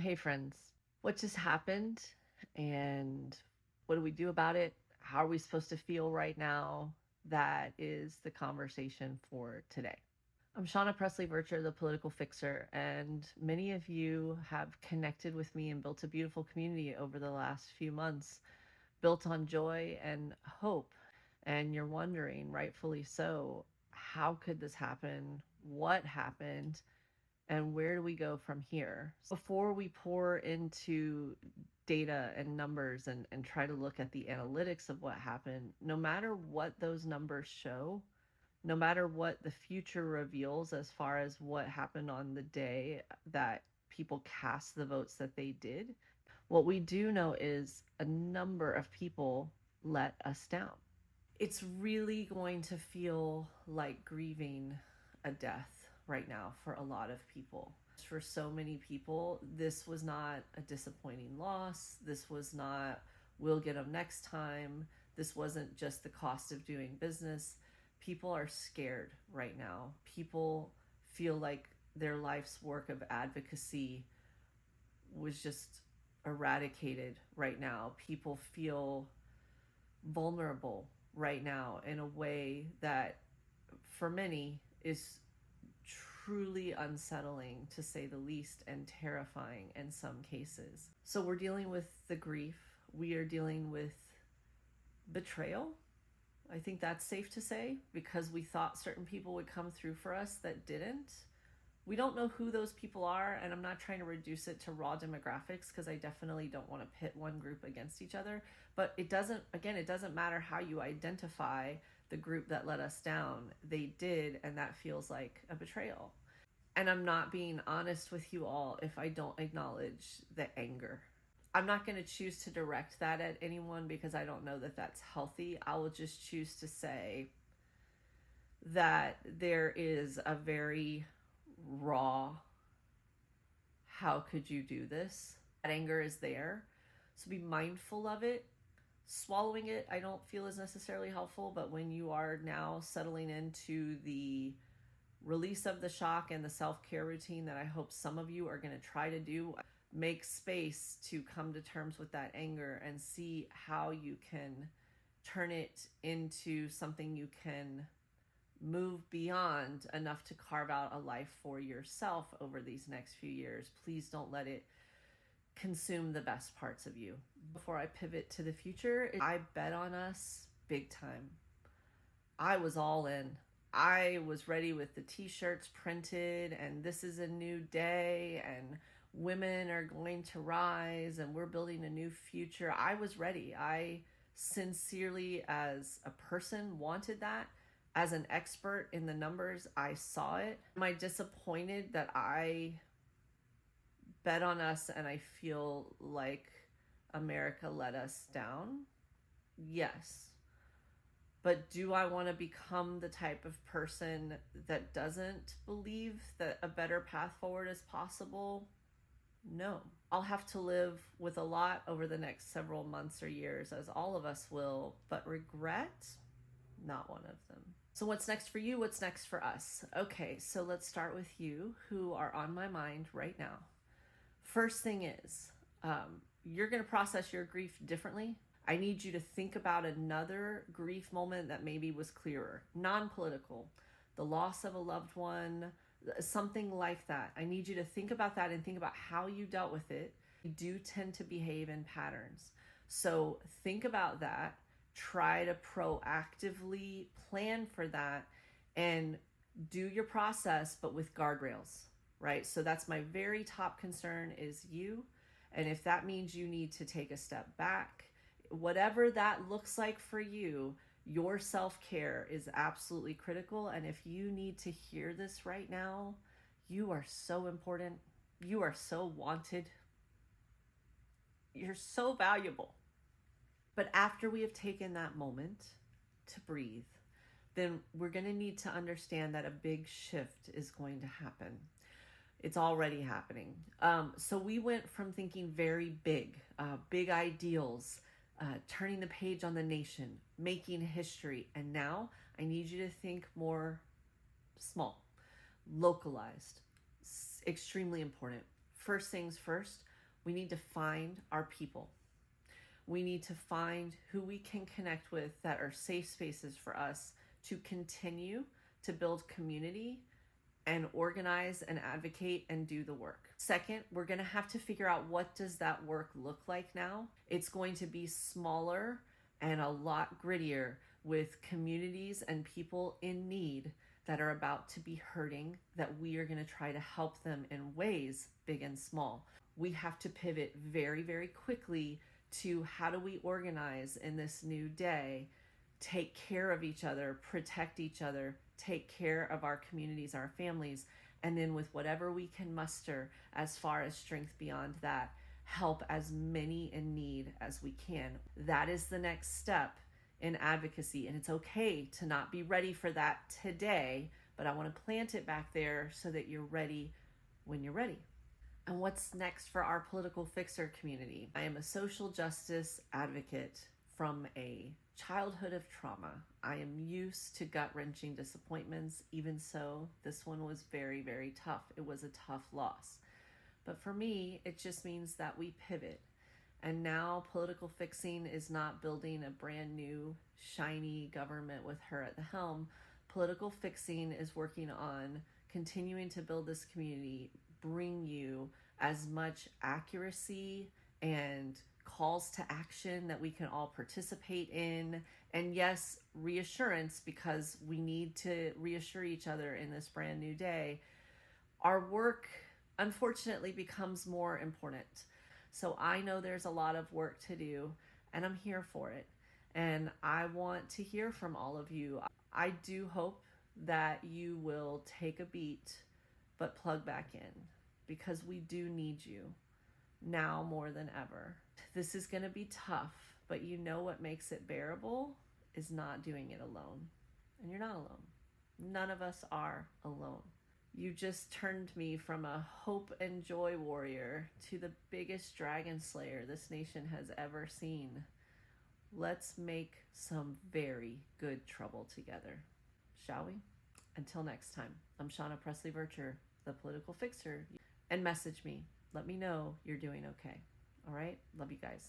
Hey, friends, what just happened? And what do we do about it? How are we supposed to feel right now? That is the conversation for today. I'm Shauna Presley Vircher, the political fixer, and many of you have connected with me and built a beautiful community over the last few months, built on joy and hope. And you're wondering, rightfully so, how could this happen? What happened? And where do we go from here? Before we pour into data and numbers and try to look at the analytics of what happened, no matter what those numbers show, no matter what the future reveals as far as what happened on the day that people cast the votes that they did, what we do know is a number of people let us down. It's really going to feel like grieving a death right now for a lot of people. For so many people, this was not a disappointing loss. This was not, we'll get them next time. This wasn't just the cost of doing business. People are scared right now. People feel like their life's work of advocacy was just eradicated right now. People feel vulnerable right now in a way that for many is truly unsettling, to say the least, and terrifying in some cases. So we're dealing with the grief. We are dealing with betrayal. I think that's safe to say, because we thought certain people would come through for us that didn't. We don't know who those people are, and I'm not trying to reduce it to raw demographics, because I definitely don't want to pit one group against each other. But it doesn't matter how you identify the group that let us down. They did, and that feels like a betrayal. And I'm not being honest with you all if I don't acknowledge the anger. I'm not going to choose to direct that at anyone, because I don't know that that's healthy. I will just choose to say that there is a very raw, how could you do this? That anger is there. So be mindful of it. Swallowing it, I don't feel is necessarily helpful, but when you are now settling into the release of the shock and the self-care routine that I hope some of you are going to try to do, make space to come to terms with that anger and see how you can turn it into something you can move beyond enough to carve out a life for yourself over these next few years. Please don't let it consume the best parts of you. Before I pivot to the future, I bet on us big time. I was all in. I was ready with the t-shirts printed, and this is a new day, and women are going to rise, and we're building a new future. I was ready. I sincerely, as a person, wanted that. As an expert in the numbers, I saw it. Am I disappointed that I bet on us and I feel like America let us down? Yes. But do I want to become the type of person that doesn't believe that a better path forward is possible? No. I'll have to live with a lot over the next several months or years, as all of us will, but regret, not one of them. So what's next for you? What's next for us? Okay, so let's start with you, who are on my mind right now. First thing is, you're going to process your grief differently. I need you to think about another grief moment that maybe was clearer, non-political, the loss of a loved one, something like that. I need you to think about that and think about how you dealt with it. You do tend to behave in patterns. So think about that. Try to proactively plan for that and do your process, but with guardrails, right? So that's my very top concern, is you. And if that means you need to take a step back, whatever that looks like for you, your self-care is absolutely critical. And if you need to hear this right now, you are so important. You are so wanted. You're so valuable. But after we have taken that moment to breathe, then we're going to need to understand that a big shift is going to happen. It's already happening. So we went from thinking very big, big ideals, turning the page on the nation, making history. And now I need you to think more small, localized, extremely important. first things first, we need to find our people. We need to find who we can connect with that are safe spaces for us to continue to build community and organize and advocate and do the work. Second, we're going to have to figure out, what does that work look like now? It's going to be smaller and a lot grittier, with communities and people in need that are about to be hurting, that we are going to try to help them in ways big and small. We have to pivot very, very quickly to, how do we organize in this new day, take care of each other, protect each other, take care of our communities, our families, and then with whatever we can muster as far as strength beyond that, help as many in need as we can. That is the next step in advocacy, and it's okay to not be ready for that today, but I want to plant it back there so that you're ready when you're ready. And what's next for our political fixer community? I am a social justice advocate from a childhood of trauma. I am used to gut-wrenching disappointments. Even so, this one was very, very tough. It was a tough loss. But for me, it just means that we pivot. And now political fixing is not building a brand new, shiny government with her at the helm. Political fixing is working on continuing to build this community, bring you as much accuracy and calls to action that we can all participate in. And yes, reassurance, because we need to reassure each other in this brand new day. Our work, unfortunately, becomes more important. So I know there's a lot of work to do, and I'm here for it. And I want to hear from all of you. I do hope that you will take a beat, but plug back in, because we do need you now more than ever. This is going to be tough, but you know what makes it bearable is not doing it alone. And you're not alone. None of us are alone. You just turned me from a hope and joy warrior to the biggest dragon slayer this nation has ever seen. Let's make some very good trouble together, shall we? Until next time, I'm Shauna Presley Vircher, the political fixer, and message me. Let me know you're doing okay. All right? Love you guys.